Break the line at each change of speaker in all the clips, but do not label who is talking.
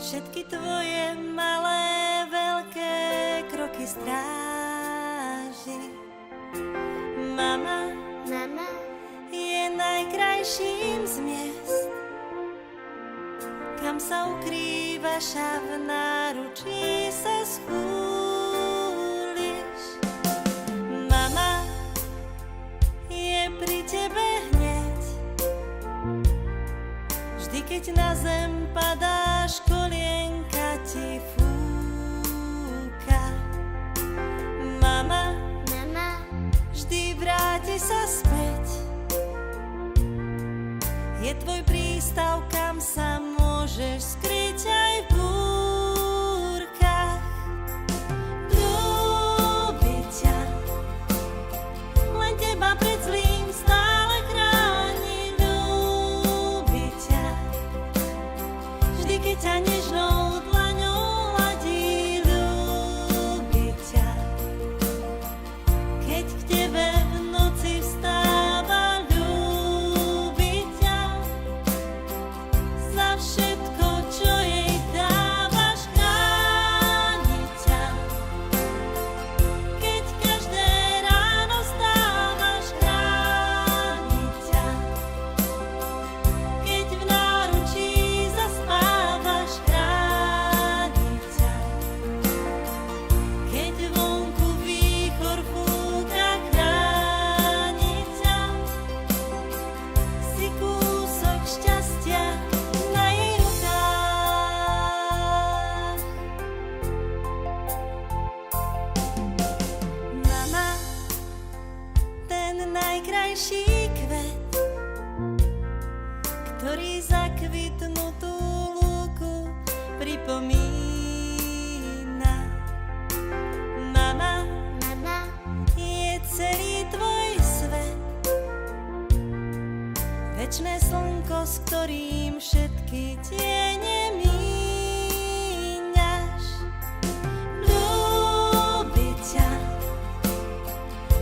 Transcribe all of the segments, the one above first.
Všetky tvoje malé, veľké kroky stráži. Mama,
Mama
je najkrajším z miest, kam sa ukrývaš a v náručí sa schúliš. Mama je pri tebe hneď, vždy keď na zem padáš, kolienka ti fúka. Mama vždy vráti sa späť, je tvoj prístav, kam sa môžeš skryť aj v búrkach. Ľúbi ťa, len teba pred zlým stále chráni. Ľúbi ťa, vždy keď ťa nežnou dlaňou hladí. Ľúbi ťa, keď k tebe v noci vstáva. Ľúbi ťa, za všetko, čo jej dávaš, chráni ťa. Keď každé ráno stávaš, chráni ťa. Keď v náručí zaspávaš, chráni ťa. Keď vonku výchor fúka, chráni ťa. Si kúsok šťastia na jej rukách. Mama, ten najkrajší kvet, ktorý zakvitnutú lúku pripomína. Mama je celý tvoj svet, večné slnko, s ktorým všetky tiene míňaš. Ľúbi ťa,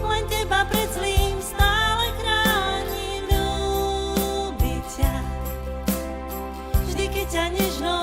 len teba pred zlým stále chráni. Ľúbi ťa, vždy keď ťa nežnou